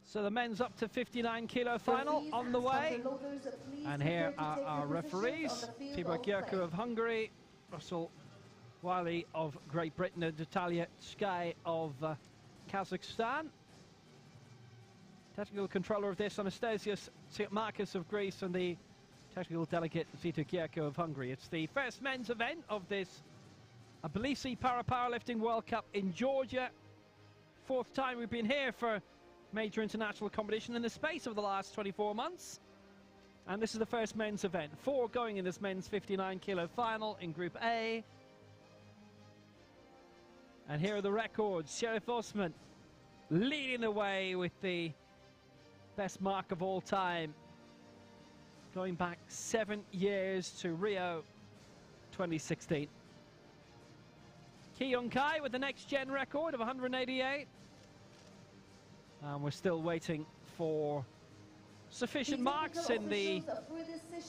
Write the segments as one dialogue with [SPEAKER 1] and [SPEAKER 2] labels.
[SPEAKER 1] So the men's up to 59 kilo final on the way. And here are our referees. Tibor Gyerko of Hungary, Russell Wiley of Great Britain, and Natalia Sky of Kazakhstan. Technical controller of this, Anastasios Marcus of Greece, and the technical delegate, Tibor Gyerko of Hungary. It's the first men's event of this Tbilisi Powerlifting World Cup in Georgia. Fourth time we've been here for major international competition in the space of the last 24 months. And this is the first men's event. 4 going in this men's 59 kilo final in Group A. And here are the records. Sheriff Osman leading the way with the best mark of all time, going back 7 years to Rio 2016. Ki Young Kai with the next gen record of 188. And we're still waiting for sufficient marks in the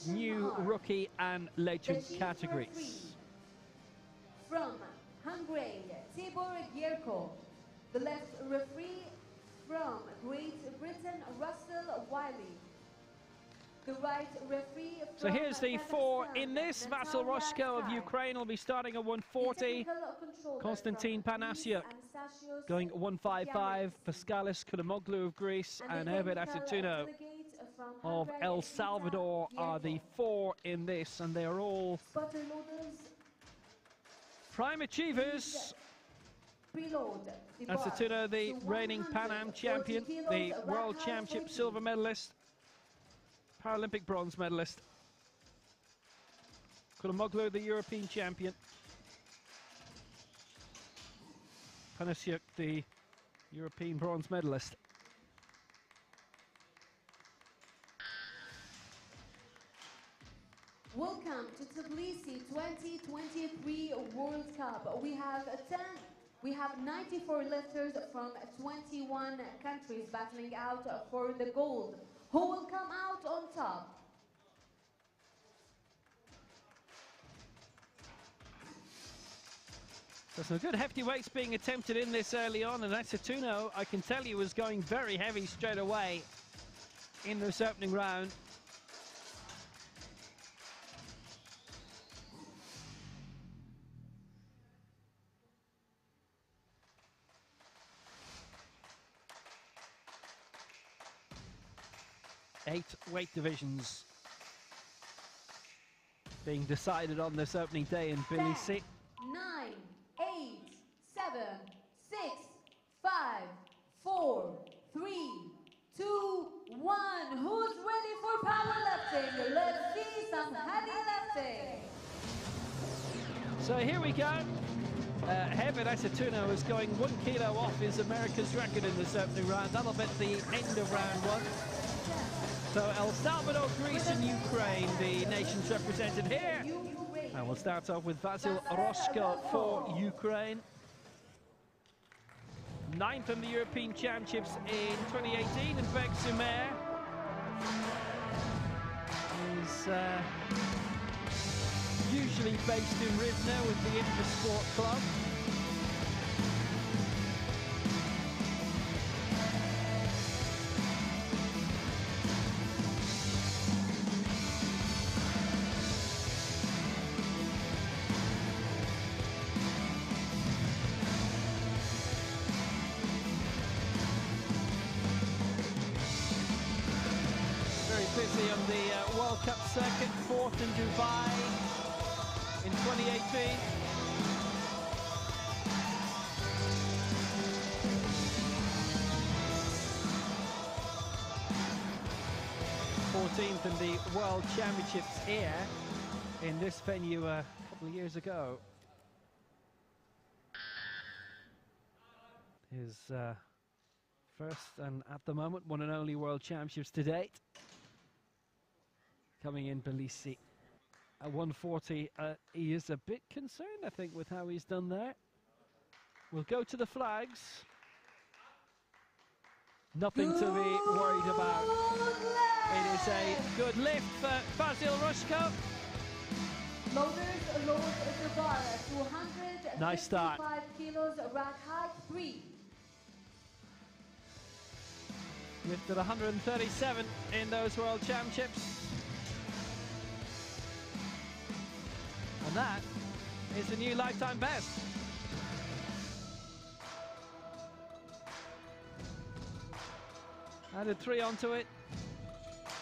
[SPEAKER 1] new rookie and legend categories.
[SPEAKER 2] From Hungary, Tibor Gyerko. The left referee from Great Britain, Russell Wiley. The right referee from
[SPEAKER 1] So here's the 4 in this.
[SPEAKER 2] Natalia
[SPEAKER 1] Vasyl Roshko of
[SPEAKER 2] Sky.
[SPEAKER 1] Ukraine will be starting at 140. Konstantin Panasyuk going 155. Paskalis Kulamoglu of Greece and Herbert Acetuno of El Salvador are the 4 in this, and they are all prime achievers. Acetuno, the reigning Pan Am champion, the World Championship silver medalist, Paralympic bronze medalist. Kulamoglu, the European champion. Panasyuk, the European bronze medalist.
[SPEAKER 2] Welcome to Tbilisi 2023 World Cup. We have 94 lifters from 21 countries battling out for the gold. Who will come out on top?
[SPEAKER 1] So some good hefty weights being attempted in this early on, and Acetuno, I can tell you, was going very heavy straight away in this opening round. Eight weight divisions being decided on this opening day in Tbilisi.
[SPEAKER 2] 10, 9, 8, 7, 6, 5, 4, 3, 2, 1. Who's ready for powerlifting? Let's see some heavy lifting.
[SPEAKER 1] So here we go. Herbert Acetuno is going 1 kilo off his America's record in this opening round. That'll be at the end of round 1. So El Salvador, Greece and Ukraine, the nations represented here. And we'll start off with Vasyl Roshko for Ukraine. 9th in the European Championships in 2018 in Berg-sur-Mer. He's usually based in Rivne with the Intersport Club. Busy on the World Cup circuit, 4th in Dubai in 2018. th in the World Championships here in this venue a couple of years ago. His first and at the moment one and only World Championships to date. Coming in Tbilisi at 140, he is a bit concerned, I think, with how he's done there. We'll go to the flags. Nothing to be worried about. It is a good lift for Vasyl Roshko.
[SPEAKER 2] Loaders load the bar at 255
[SPEAKER 1] nice start.
[SPEAKER 2] kilos, rack height 3.
[SPEAKER 1] Lifted 137 in those World Championships. And that is a new lifetime best. Added 3 onto it.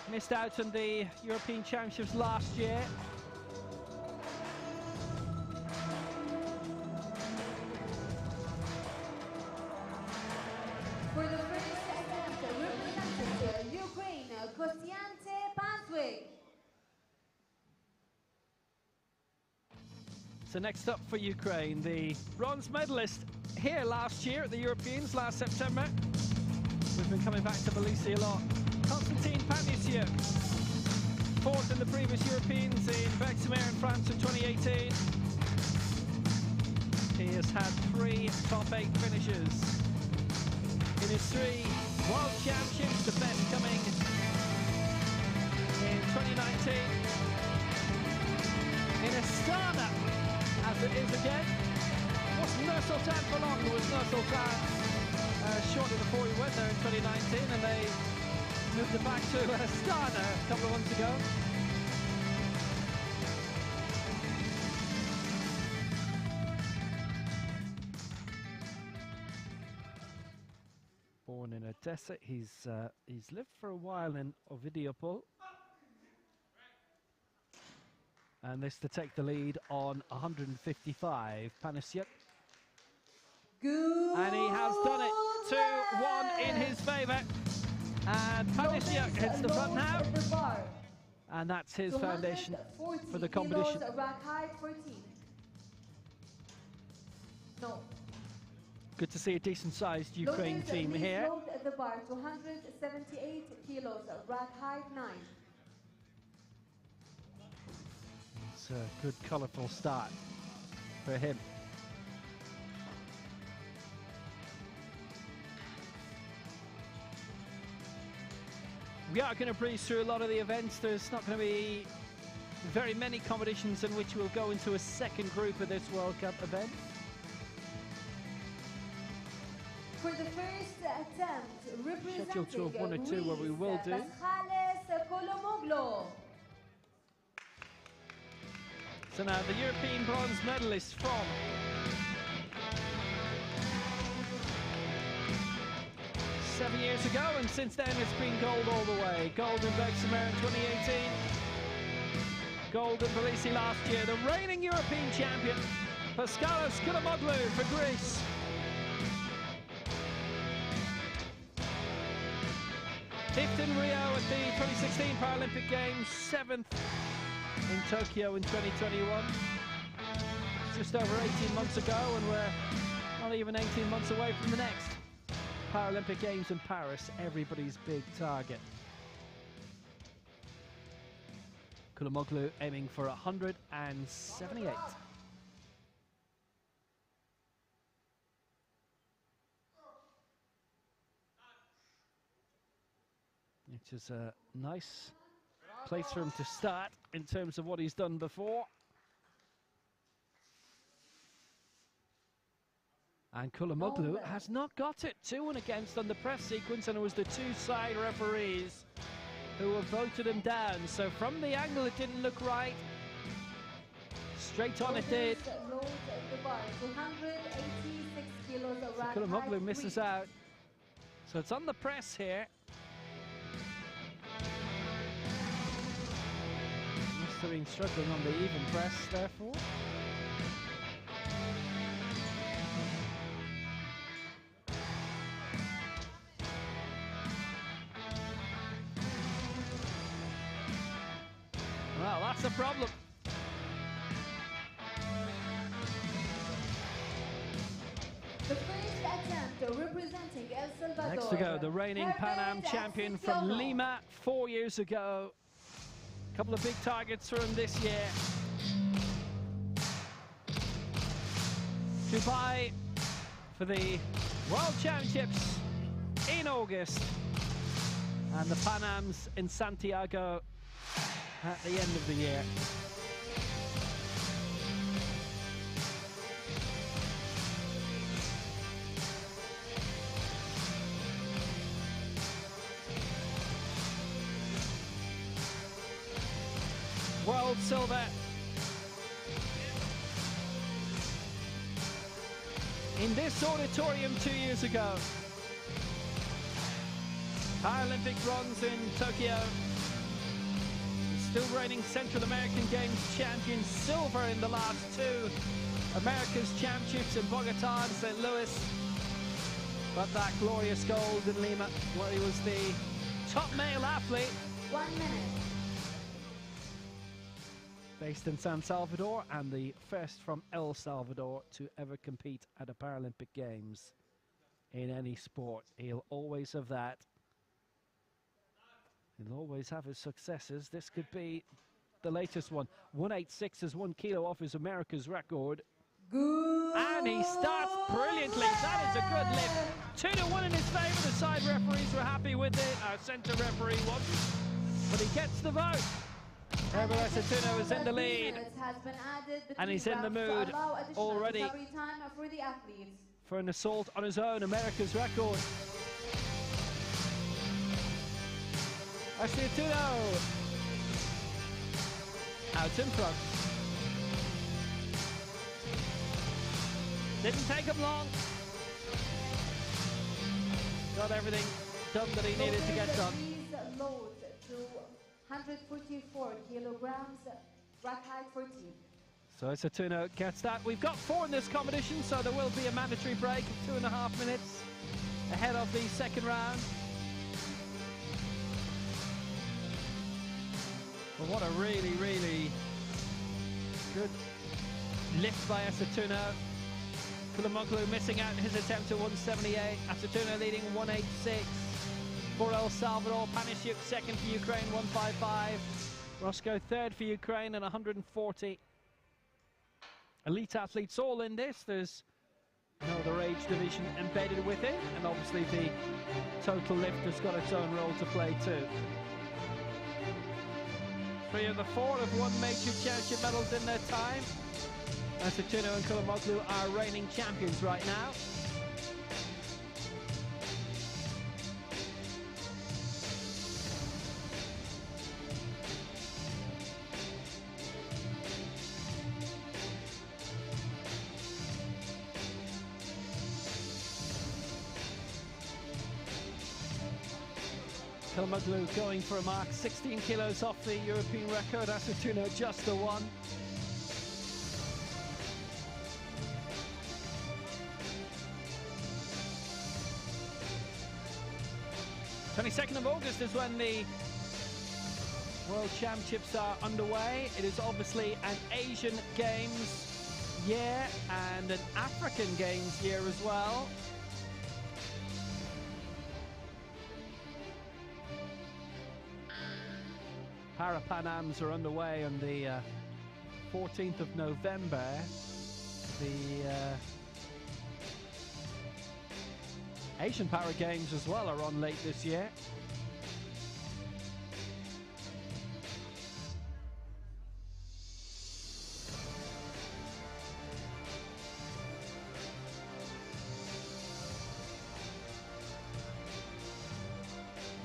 [SPEAKER 1] Missed out on the European Championships last year.
[SPEAKER 2] For the first attempt, representing Ukraine, Kostiante Panswig.
[SPEAKER 1] So next up for Ukraine, the bronze medalist here last year at the Europeans last September. We've been coming back to Tbilisi a lot. Konstantin Panisiuk, fourth in the previous Europeans in Berckmar in France in 2018. He has had 3 top 8 finishes in his 3 World Championships, the best coming in 2019. In Astana, as it is again. Wasn't Nur Sultan for long, it was Nur Sultan shortly before we went there in 2019, and they moved it back to Astana a couple of months ago. Born in Odessa, he's lived for a while in Ovidiopol. And this to take the lead on 155, Panisiuk.
[SPEAKER 2] Good.
[SPEAKER 1] And he has done it, 2-1 in his favour. And Panisiuk hits the front now. And that's his foundation for the competition.
[SPEAKER 2] Rack height 14. No.
[SPEAKER 1] Good to see a decent-sized Ukraine team here.
[SPEAKER 2] At the bar, 278 kilos, rack height 9.
[SPEAKER 1] It's a good, colourful start for him. We are going to breeze through a lot of the events. There's not going to be very many competitions in which we'll go into a second group of this World Cup event.
[SPEAKER 2] For the first attempt, representing
[SPEAKER 1] Scheduled to have 1 or 2 where we will do. So now the European bronze medalist from seven years ago, and since then it's been gold all the way. Gold in Berckmar in 2018, gold in Tbilisi last year. The reigning European champion, Paskalos Koulamoglu for Greece. Fifth in Rio at the 2016 Paralympic Games, 7th in Tokyo in 2021. Just over 18 months ago, and we're not even 18 months away from the next Paralympic Games in Paris, everybody's big target. Koulamoglu aiming for 178. Which is a nice place for him to start in terms of what he's done before. And Koulamoglu has not got it. 2-1 against on the press sequence, and it was the 2 side referees who have voted him down. So from the angle it didn't look right. Straight on it did. So Koulamoglu misses out. So it's on the press here. Must have been struggling on the even press, therefore. Well, that's a problem.
[SPEAKER 2] The first attempt representing El Salvador.
[SPEAKER 1] Next to go, the reigning Pan Am champion from Lima 4 years ago. A couple of big targets for him this year. Dubai for the World Championships in August. And the Pan Ams in Santiago at the end of the year. gold, silver. In this auditorium 2 years ago. Paralympic bronze in Tokyo. Still reigning Central American Games champion, silver in the last two America's Championships in Bogota and St. Louis. But that glorious gold in Lima, where he was the top male athlete.
[SPEAKER 2] 1 minute.
[SPEAKER 1] Based in San Salvador, and the first from El Salvador to ever compete at a Paralympic Games in any sport. He'll always have that. He'll always have his successes. This could be the latest one. 186 is 1 kilo off his America's record.
[SPEAKER 2] Good.
[SPEAKER 1] And he starts brilliantly. That is a good lift. 2-1 in his favour. The side referees were happy with it. Our centre referee wasn't. But he gets the vote. Herbert Aceituno is in the lead. And he's in the mood already for an assault on his own America's record. Aceituno out in front. Didn't take him long. Got everything done that he needed to get done.
[SPEAKER 2] 144 kilograms, rack height 14.
[SPEAKER 1] So Aceituno gets that. We've got 4 in this competition, so there will be a mandatory break of 2.5 minutes ahead of the second round. But what a really, really good lift by Aceituno. Kulamoglu missing out in his attempt at 178. Aceituno leading 186. For El Salvador, Panisiuk second for Ukraine, 155. Roscoe third for Ukraine and 140. Elite athletes all in this. There's no other age division embedded with it, and obviously the total lift has got its own role to play too. 3 of the 4 have won major championship medals in their time. Aceituno and Kulamoglu are reigning champions right now. Kulamoglu going for a mark 16 kilos off the European record. Aceituno just the 1. 22nd of August is when the World Championships are underway. It is obviously an Asian Games year and an African Games year as well. Para-Pan-Ams are underway on the 14th of November. The Asian Para Games as well are on late this year.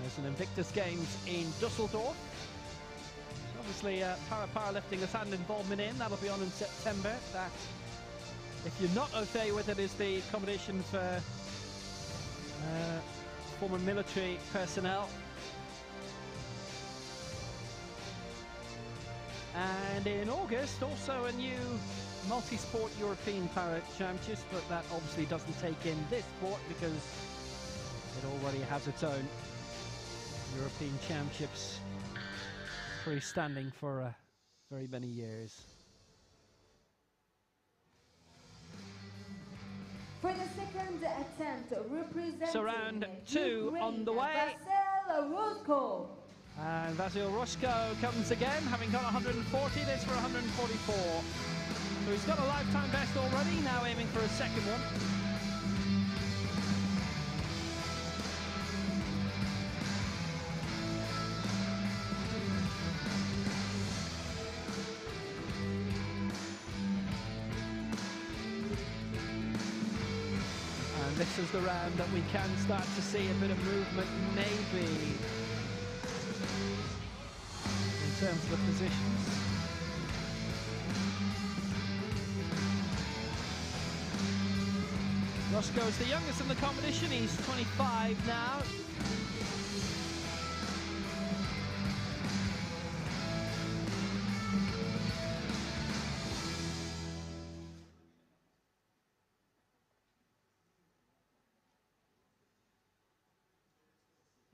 [SPEAKER 1] There's an Invictus Games in Dusseldorf. Obviously, powerlifting has had an involvement in. That'll be on in September. That, if you're not au fait with it, is the competition for former military personnel. And in August, also a new multi-sport European Para Championships, but that obviously doesn't take in this sport because it already has its own European Championships freestanding for very many years.
[SPEAKER 2] For the second attempt, representing
[SPEAKER 1] so round 2
[SPEAKER 2] Ukraine,
[SPEAKER 1] on the way.
[SPEAKER 2] Vasil Roscoe.
[SPEAKER 1] And Vasil Roscoe comes again, having got 140, this for 144. So he's got a lifetime best already, now aiming for a second one. This is the round that we can start to see a bit of movement, maybe, in terms of the positions. Roscoe is the youngest in the competition. He's 25 now.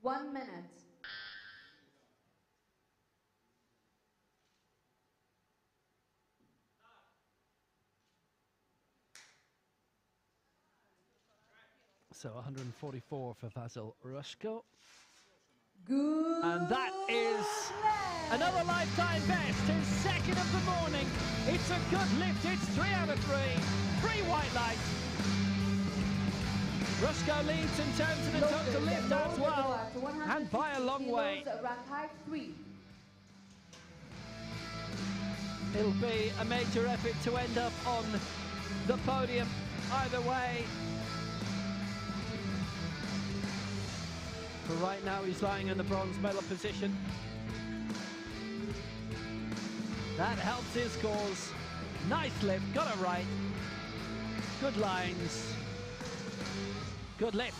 [SPEAKER 2] One minute.
[SPEAKER 1] So 144 for Vasil Rushko.
[SPEAKER 2] Good.
[SPEAKER 1] And that is another lifetime best, his second of the morning. It's a good lift, it's 3 out of 3. 3 white lights. Rushko leads in terms of the total lift as well, and by a long way. It'll be a major effort to end up on the podium either way. But right now he's lying in the bronze medal position. That helps his cause. Nice lift, got it right. Good lines. Good lift.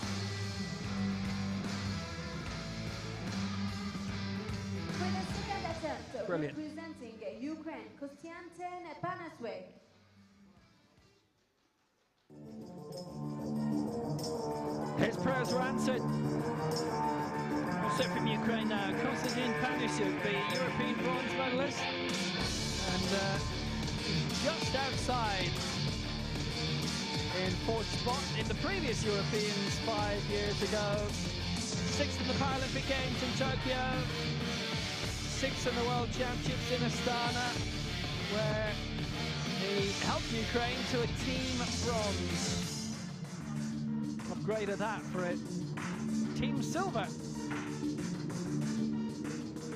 [SPEAKER 2] For the second attempt,
[SPEAKER 1] Brilliant.
[SPEAKER 2] representing Ukraine, Konstantin Panaswik.
[SPEAKER 1] His prayers were answered. Also from Ukraine now, Konstantin Panaswik, the European bronze medalist. And just outside in fourth spot in the previous Europeans 5 years ago. 6th in the Paralympic Games in Tokyo. 6th in the World Championships in Astana, where he helped Ukraine to a team bronze. Upgraded that for it. Team silver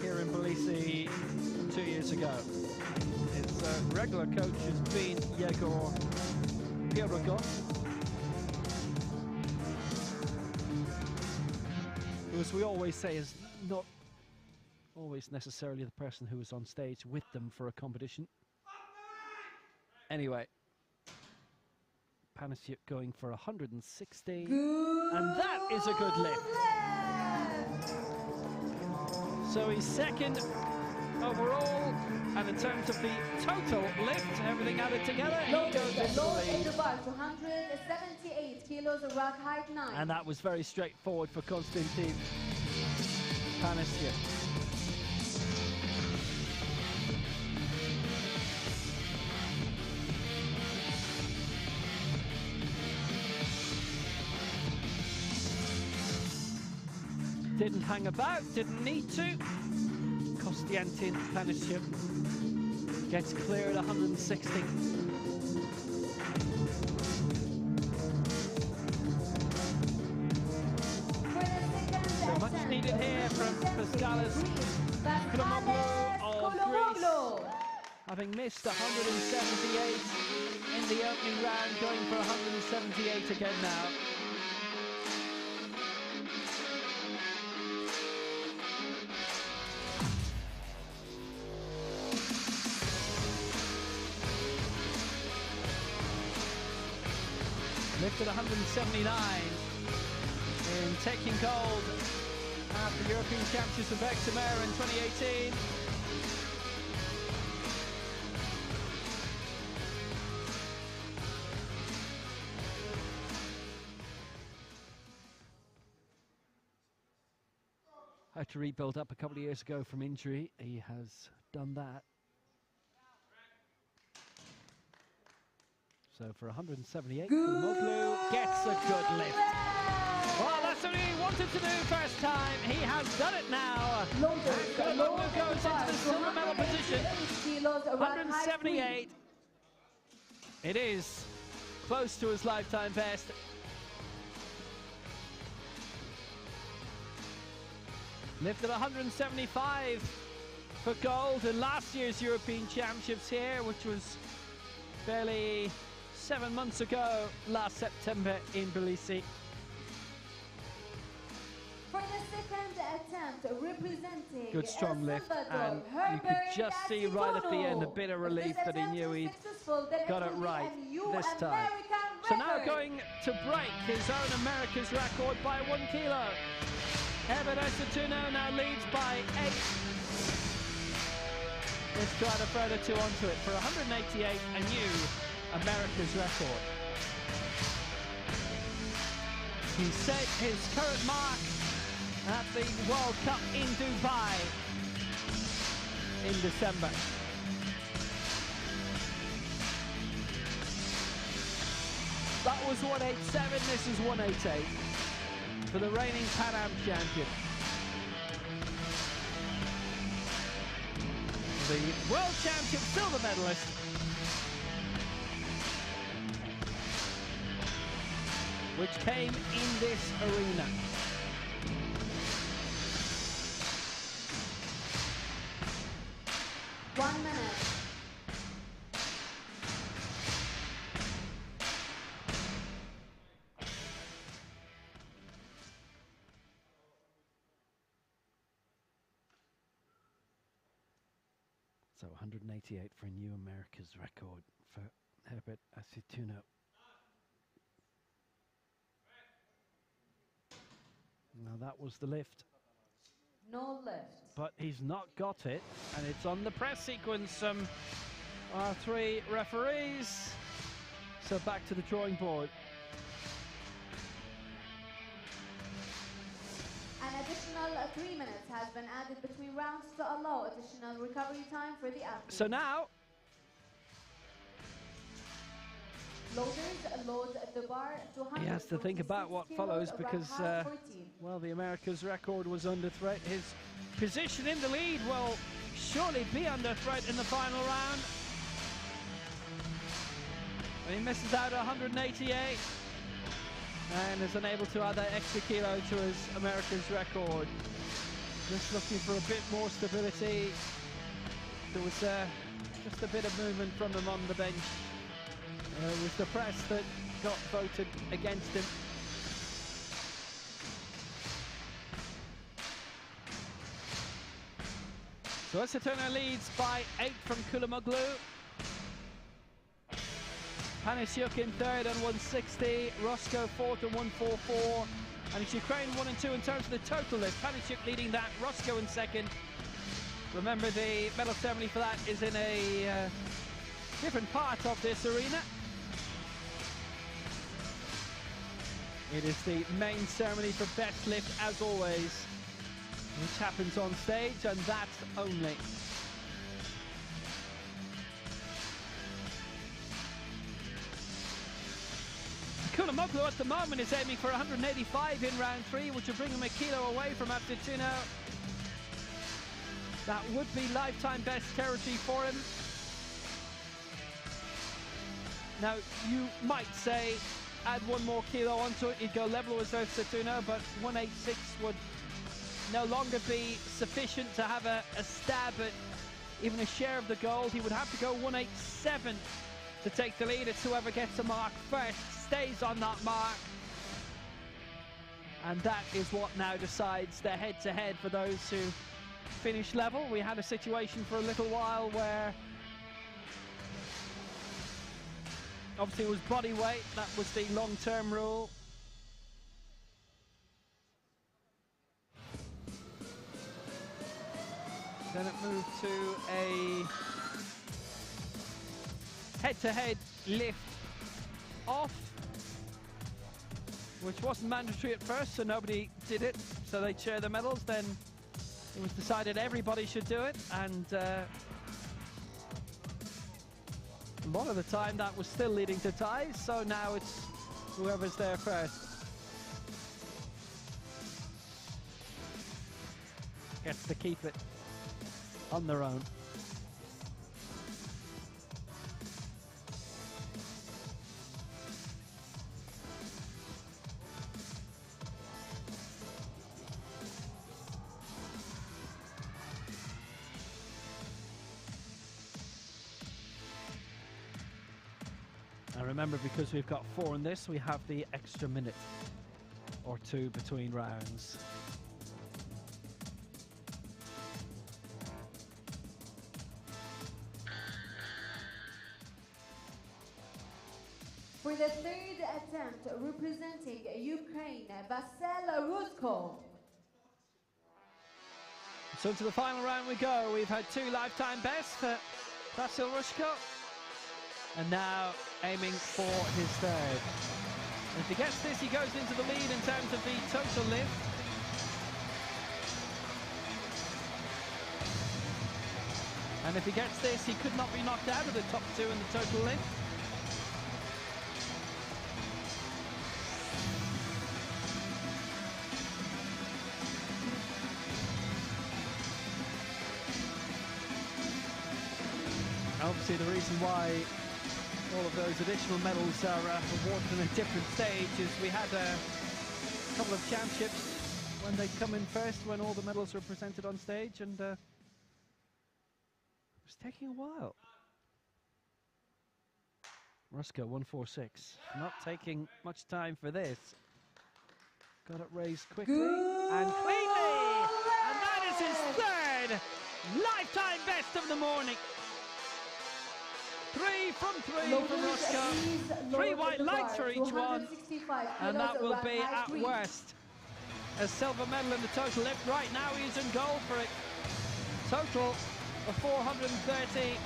[SPEAKER 1] here in Tbilisi 2 years ago. His regular coach has been Yegor Pirogov, who, as we always say, is not always necessarily the person who is on stage with them for a competition. Anyway, Panaswik going for 160, and that is a good lift. So he's second overall, and in terms of the total lift, everything added together, he goes into the lead.
[SPEAKER 2] 278 kilos, rack height 9.
[SPEAKER 1] And that was very straightforward for Konstantin Panaswik. Didn't hang about, didn't need to. Konstantin Panaswik gets clear at 160. So much needed here from Paskalis Kolomoglou of Greece, having missed 178 in the opening round, going for 178 again now. Lifted 179 in taking gold at the European Championships of Exeter in 2018. Had to rebuild up a couple of years ago from injury. He has done that. So for 178, Kolomoglou gets a good lift. Well, that's what he wanted to do first time. He has done it now. Kolomoglou goes into the silver medal position. 178. It is close to his lifetime best. Lifted 175 for gold in last year's European Championships here, which was barely 7 months ago, last September in Tbilisi.
[SPEAKER 2] For the second attempt, representing
[SPEAKER 1] Good strong lift, and you could just see right at the end a bit of relief that he knew he'd got it right this time. So now going to break his own America's record by 1 kilo. Herbert Aceituno now leads by 8. Let's try to throw the 2 onto it for 188, a new America's record. He set his current mark at the World Cup in Dubai in December. That was 187, this is 188 for the reigning Pan Am champion. The world champion silver medalist. Which came in this arena.
[SPEAKER 2] One minute.
[SPEAKER 1] So 188 for a new America's record for Herbert Aceituno. Now that was the lift.
[SPEAKER 2] No lift.
[SPEAKER 1] But he's not got it, and it's on the press sequence. Our 3 referees. So back to the drawing board.
[SPEAKER 2] An additional 3 minutes has been added between rounds to allow additional recovery time for the athlete.
[SPEAKER 1] So now,
[SPEAKER 2] loaders load the bar to
[SPEAKER 1] he has to think about what follows because, well, the America's record was under threat. His position in the lead will surely be under threat in the final round. He misses out 188 and is unable to add that extra kilo to his America's record. Just looking for a bit more stability. There was just a bit of movement from him on the bench. It was the press that got voted against him. So Aceituno leads by 8 from Kulamoglu. Panasiuk in 3rd on 160. Roscoe 4th on 144. And it's Ukraine 1 and 2 in terms of the total lift. Panasiuk leading that. Roscoe in 2nd. Remember, the medal ceremony for that is in a different part of this arena. It is the main ceremony for best lift, as always, which happens on stage, and that only. Kulamoglu at the moment is aiming for 185 in round 3, which will bring him a kilo away from Aceituno. That would be lifetime best territory for him. Now, you might say, add 1 more kilo onto it, he'd go level with Aceituno, but 186 would no longer be sufficient to have a stab at even a share of the gold. He would have to go 187 to take the lead. It's whoever gets a mark first stays on that mark. And that is what now decides the head-to-head for those who finish level. We had a situation for a little while where obviously it was body weight, that was the long-term rule. Then it moved to a head-to-head lift off, which wasn't mandatory at first, so nobody did it, so they'd share the medals. Then it was decided everybody should do it, and a lot of the time that was still leading to ties, so now it's whoever's there first gets to keep it on their own. And remember, because we've got 4 in this, we have the extra minute or 2 between rounds.
[SPEAKER 2] For For the third attempt, representing Ukraine, Vasyl Rusko.
[SPEAKER 1] So to the final round we go. We've had 2 lifetime bests for Vasyl Rusko, and now aiming for his third. If he gets this, he goes into the lead in terms of the total lift. And if he gets this, he could not be knocked out of the top 2 in the total lift. Obviously the reason why all of those additional medals are awarded in a different stage is we had a couple of championships when they come in first, when all the medals were presented on stage, and it was taking a while. Rusko 146, not taking much time for this. Got it raised quickly and cleanly, and that is his third lifetime best of the morning. 3 from 3 from Rusko, 3 white lights for each one, and that will be at worst a silver medal in the total lift. Right now he's in goal for it. Total of 430,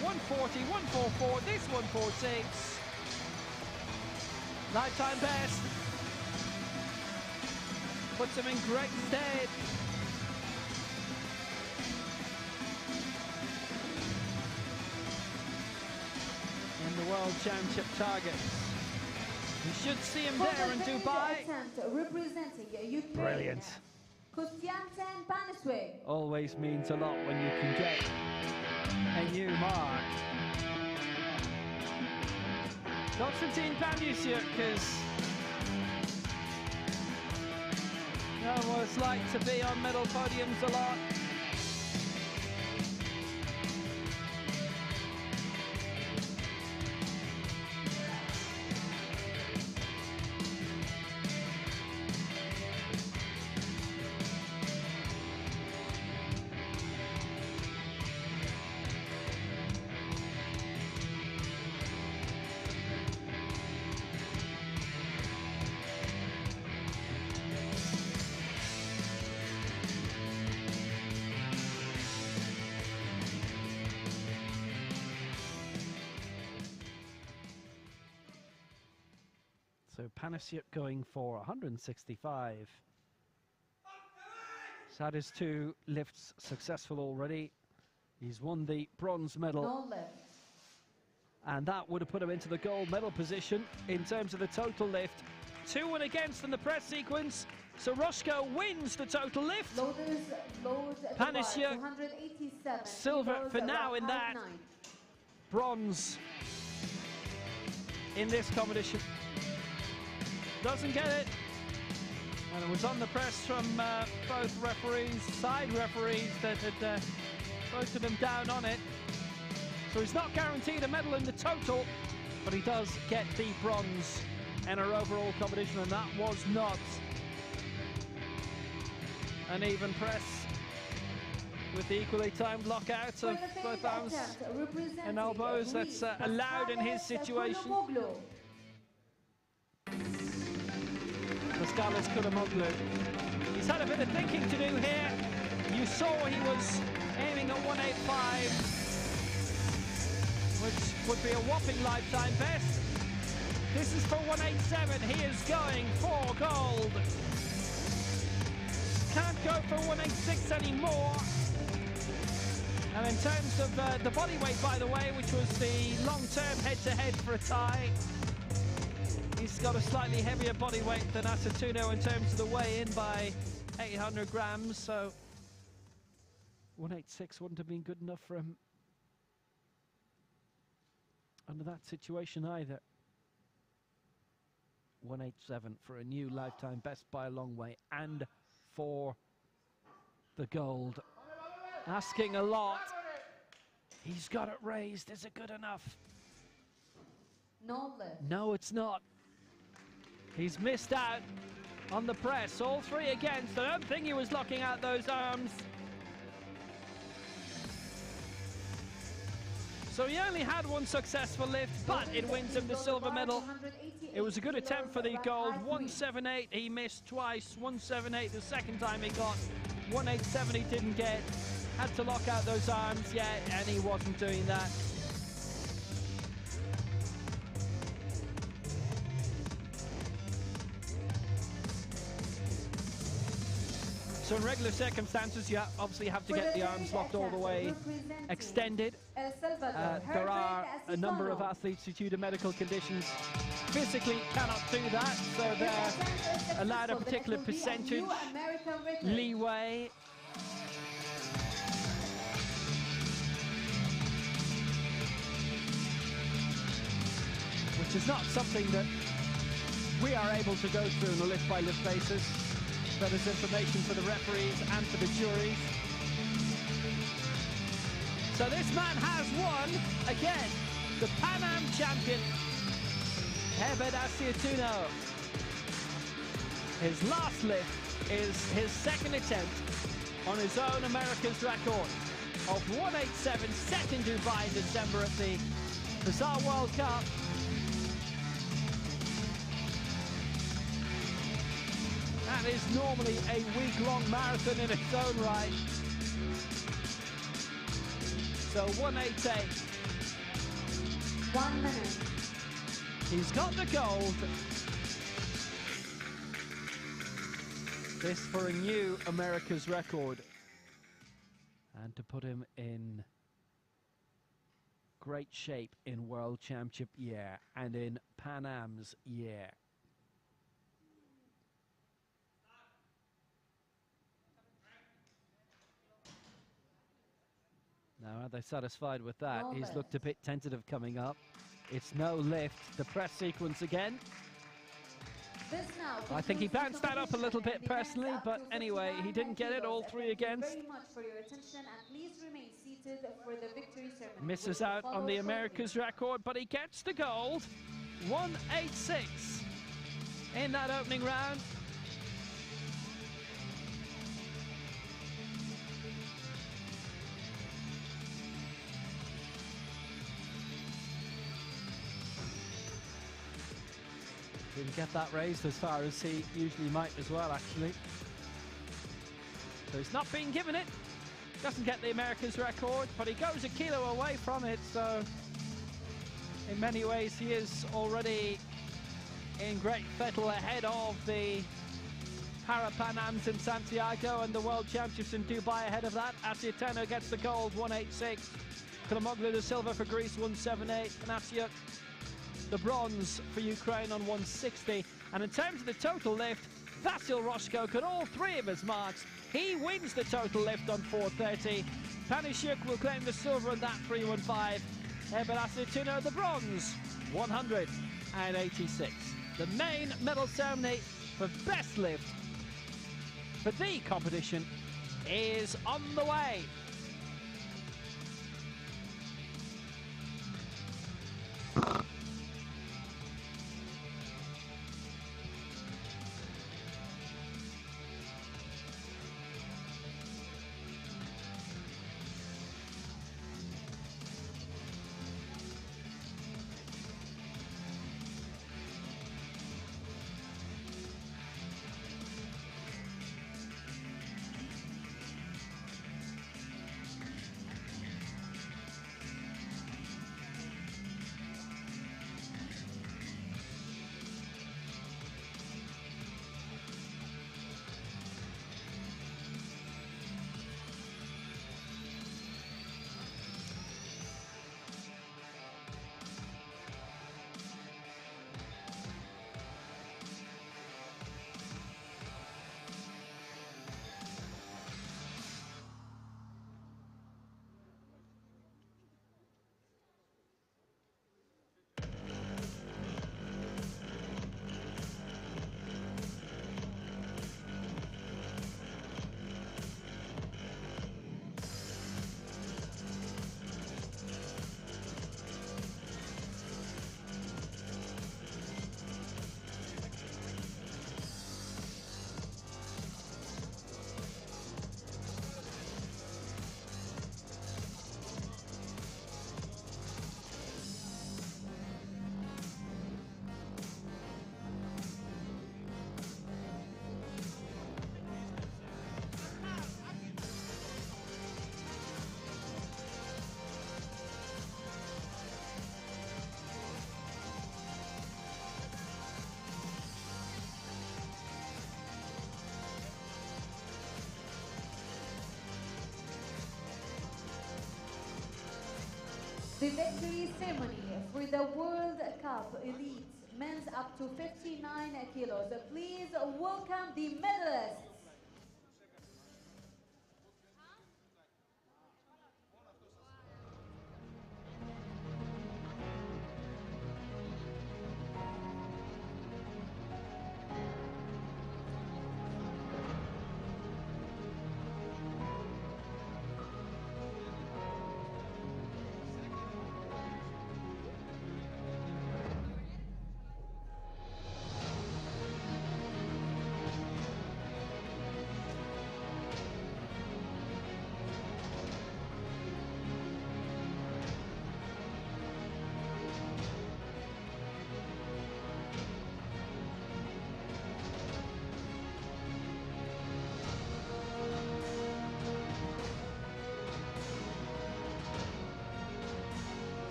[SPEAKER 1] 140, 144, this 146. Lifetime best. Puts him in great stead. In the World Championship targets. You should see him there in Dubai.
[SPEAKER 2] Representing Ukraine.
[SPEAKER 1] Brilliant.
[SPEAKER 2] Konstantin Panasway.
[SPEAKER 1] Always means a lot when you can get a new mark. Konstantin Panasway is almost like to be on medal podiums a lot. So Panasway going for 165. He's had his 2 lifts successful already. He's won the bronze medal.
[SPEAKER 2] No lift.
[SPEAKER 1] And that would have put him into the gold medal position in terms of the total lift. 2 and against in the press sequence. So Rusko wins the total lift. Panasway,
[SPEAKER 2] 187.
[SPEAKER 1] silver for now in that. Bronze in this competition. Doesn't get it, and it was on the press from both referees, side referees, that had voted him down on it. So he's not guaranteed a medal in the total, but he does get the bronze in our overall competition, and that was not an even press with the equally timed lockout of both arms and elbows. That's allowed in his situation. Vasyl Rusko. He's had a bit of thinking to do here. You saw he was aiming at 185, which would be a whopping lifetime best. This is for 187. He is going for gold. Can't go for 186 anymore. And in terms of the body weight, by the way, which was the long-term head-to-head for a tie, he's got a slightly heavier body weight than Asatuno in terms of the weigh-in by 800 grams, so 186 wouldn't have been good enough for him under that situation either. 187 for a new lifetime best by a long way, and for the gold. Asking a lot. He's got it raised. Is it good enough?
[SPEAKER 2] No lift.
[SPEAKER 1] No, it's not. He's missed out on the press. All 3 against. I don't think he was locking out those arms. So he only had one successful lift, but it wins him the silver medal. It was a good attempt for the gold. 178, he missed twice. 178 the second time he got. 187 he didn't get. Had to lock out those arms, yeah, and he wasn't doing that. So in regular circumstances, you obviously have to get the arms locked all the way extended. There are a number of athletes who, due to medical conditions, physically cannot do that, so they're allowed a particular percentage leeway. Which is not something that we are able to go through on a lift-by-lift basis. That is information for the referees and for the juries. So this man has won, again, the Pan Am champion, Herbert Asiatuno. His last lift is his second attempt on his own America's record of 187, set in Dubai in December at the Bazaar World Cup. That is normally a week-long marathon in its own right. So 188.
[SPEAKER 2] 1 minute.
[SPEAKER 1] He's got the gold. This for a new America's record. And to put him in great shape in World Championship year and in Pan Am's year. Now, are they satisfied with that?
[SPEAKER 2] No
[SPEAKER 1] He's
[SPEAKER 2] lift.
[SPEAKER 1] looked a bit tentative coming up. It's no lift. The press sequence again.
[SPEAKER 2] This now
[SPEAKER 1] I think he
[SPEAKER 2] concludes
[SPEAKER 1] bounced
[SPEAKER 2] the
[SPEAKER 1] that up a little bit
[SPEAKER 2] competition and
[SPEAKER 1] personally,
[SPEAKER 2] events
[SPEAKER 1] but
[SPEAKER 2] up to
[SPEAKER 1] anyway, he
[SPEAKER 2] 59
[SPEAKER 1] didn't get it, all
[SPEAKER 2] kilos.
[SPEAKER 1] three
[SPEAKER 2] Thank you
[SPEAKER 1] against.
[SPEAKER 2] very much for your attention, and please remain seated for the victory ceremony.
[SPEAKER 1] Misses
[SPEAKER 2] which will
[SPEAKER 1] out on
[SPEAKER 2] follow
[SPEAKER 1] the
[SPEAKER 2] shortly.
[SPEAKER 1] America's record, but he gets the gold. 186 in that opening round. Didn't get that raised as far as he usually might as well, actually. So he's not being given it. Doesn't get the America's record, but he goes a kilo away from it, so in many ways he is already in great fettle ahead of the Para Pan Ams in Santiago and the World Championships in Dubai ahead of that. Asiatuno gets the gold, 186. Kulomoglu the silver for Greece, 178. And Asiut the bronze for Ukraine on 160. And in terms of the total lift, Vasil Roshko got all three of his marks. He wins the total lift on 430. Panishuk will claim the silver on that 315. Herbert Asiatuno the bronze, 186. The main medal ceremony for best lift for the competition is on the way.
[SPEAKER 2] The victory ceremony for the World Cup Elite men's up to 59 kilos. Please welcome the medalists.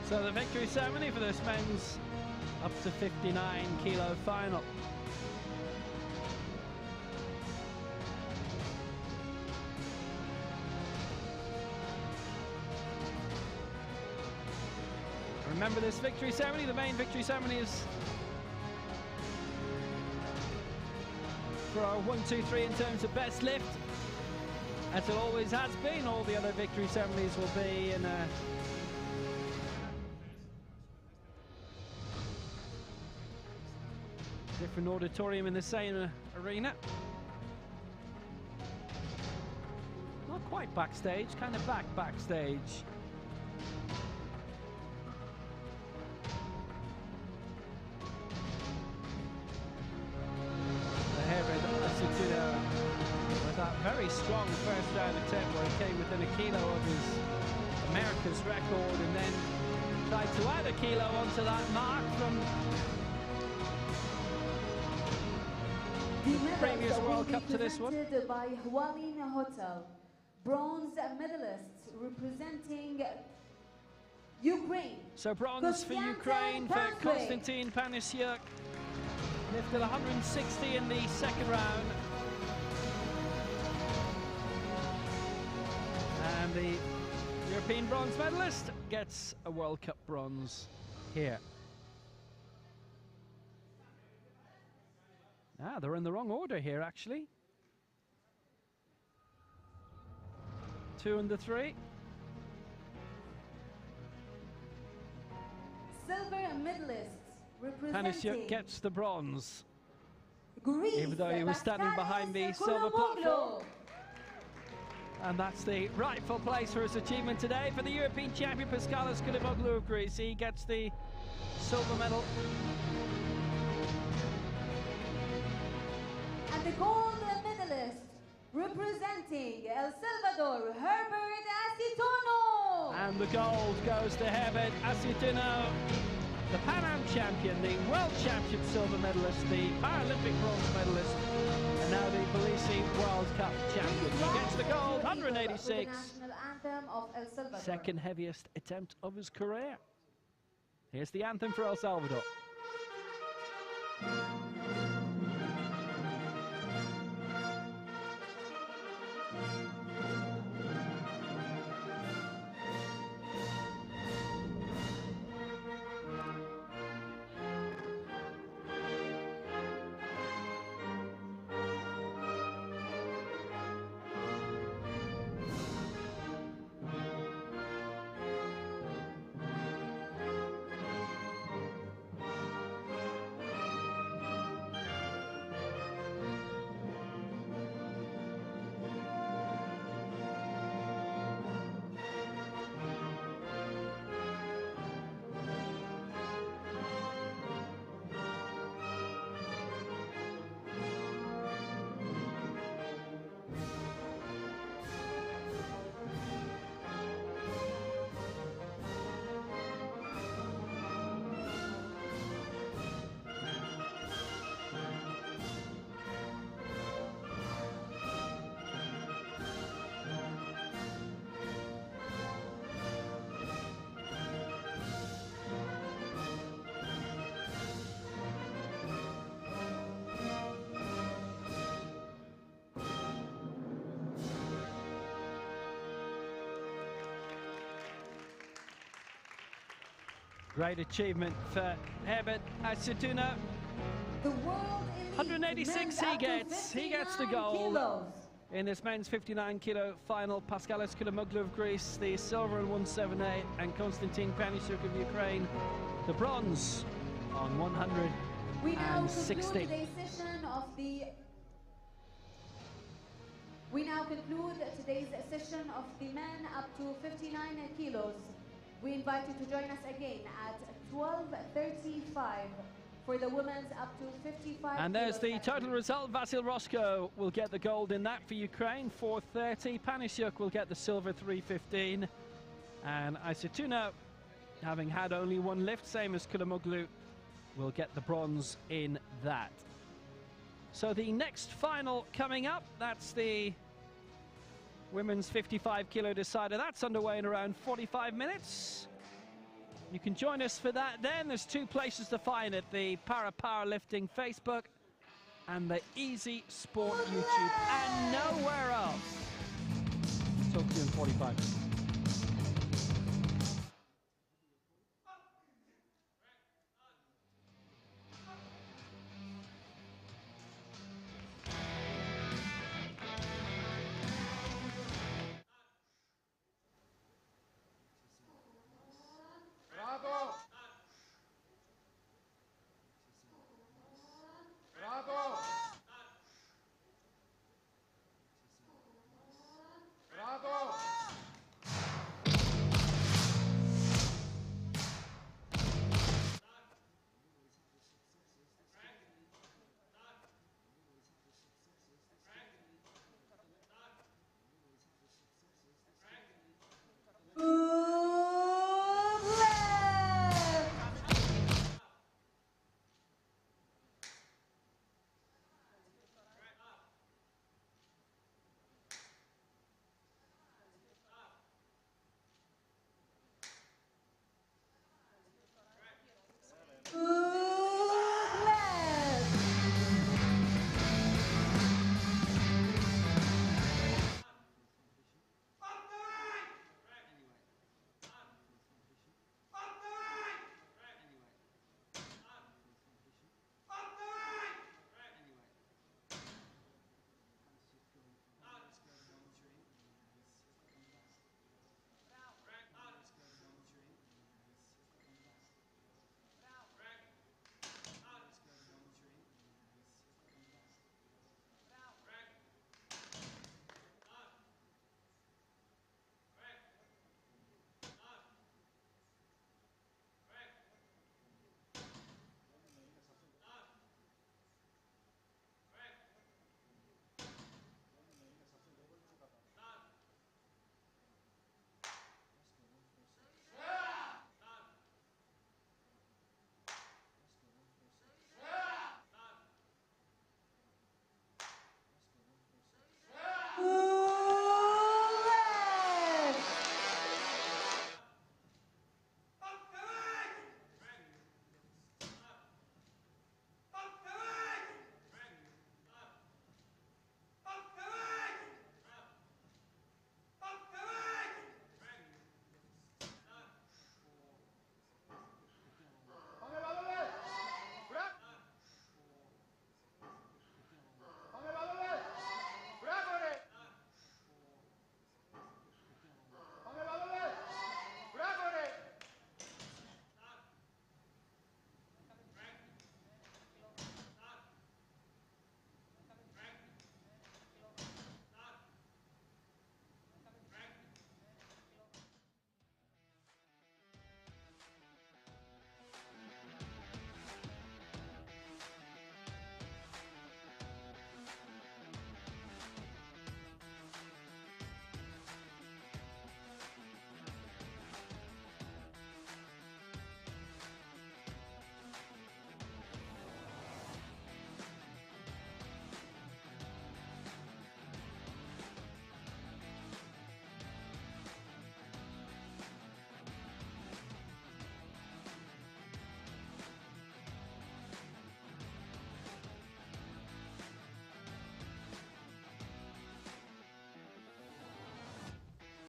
[SPEAKER 1] So the victory ceremony for this men's up to 59 kilo final. Remember this victory ceremony, the main victory ceremony is for our 1, 2, 3 in terms of best lift, as it always has been. All the other victory ceremonies will be in a different auditorium in the same arena. Not quite backstage, kind of backstage. The Herod Asituna with that very strong first round attempt where he came within a kilo of his America's record and then tried to add a kilo onto that mark from previous World Cup to this one.
[SPEAKER 2] By Hualin Hotel. Bronze medalists representing Ukraine.
[SPEAKER 1] So bronze for Ukraine for Konstantin Panisyuk. Lifted 160 in the second round. And the European bronze medalist gets a World Cup bronze here. Ah, they're in the wrong order here, actually. 2 and the 3.
[SPEAKER 2] Silver medalists representing
[SPEAKER 1] Panisyuk gets the bronze,
[SPEAKER 2] Greece,
[SPEAKER 1] even though he was standing behind the silver platform. And that's the rightful place for his achievement today for the European champion Paskalis Koulibaly of Greece. He gets the silver medal.
[SPEAKER 2] And the gold medalist representing El Salvador, Herbert Asitono.
[SPEAKER 1] And the gold goes to Herbert Asitono, the Pan Am champion, the World Championship silver medalist, the Paralympic bronze medalist, and now the Tbilisi World Cup champion. He gets the gold, 186.
[SPEAKER 2] The national anthem of El Salvador.
[SPEAKER 1] Second heaviest attempt of his career. Here's the anthem for El Salvador. Great achievement for Herbert Asituna.
[SPEAKER 2] The world elite
[SPEAKER 1] 186
[SPEAKER 2] men's
[SPEAKER 1] he
[SPEAKER 2] up to
[SPEAKER 1] gets. He gets the
[SPEAKER 2] 59
[SPEAKER 1] gold.
[SPEAKER 2] kilos.
[SPEAKER 1] In this men's 59 kilo final, Paskalis Kulamoglu of Greece, the silver in 178, and Konstantin Panishuk of Ukraine, the bronze on 160.
[SPEAKER 2] We now conclude today's session of the men up to 59 kilos. We invite you to join us again at 12:35 for the women's up to 55.
[SPEAKER 1] And there's the
[SPEAKER 2] kilos
[SPEAKER 1] total result. Vasil Roscoe will get the gold in that for Ukraine, 4:30. Panishuk will get the silver, 3:15. And Asituna, having had only one lift, same as Kulamoglu, will get the bronze in that. So the next final coming up, that's the women's 55 kilo decider. That's underway in around 45 minutes. You can join us for that then. There's two places to find it, the Para Powerlifting Facebook and the Easy Sport YouTube, and nowhere else. Talk to you in 45 minutes.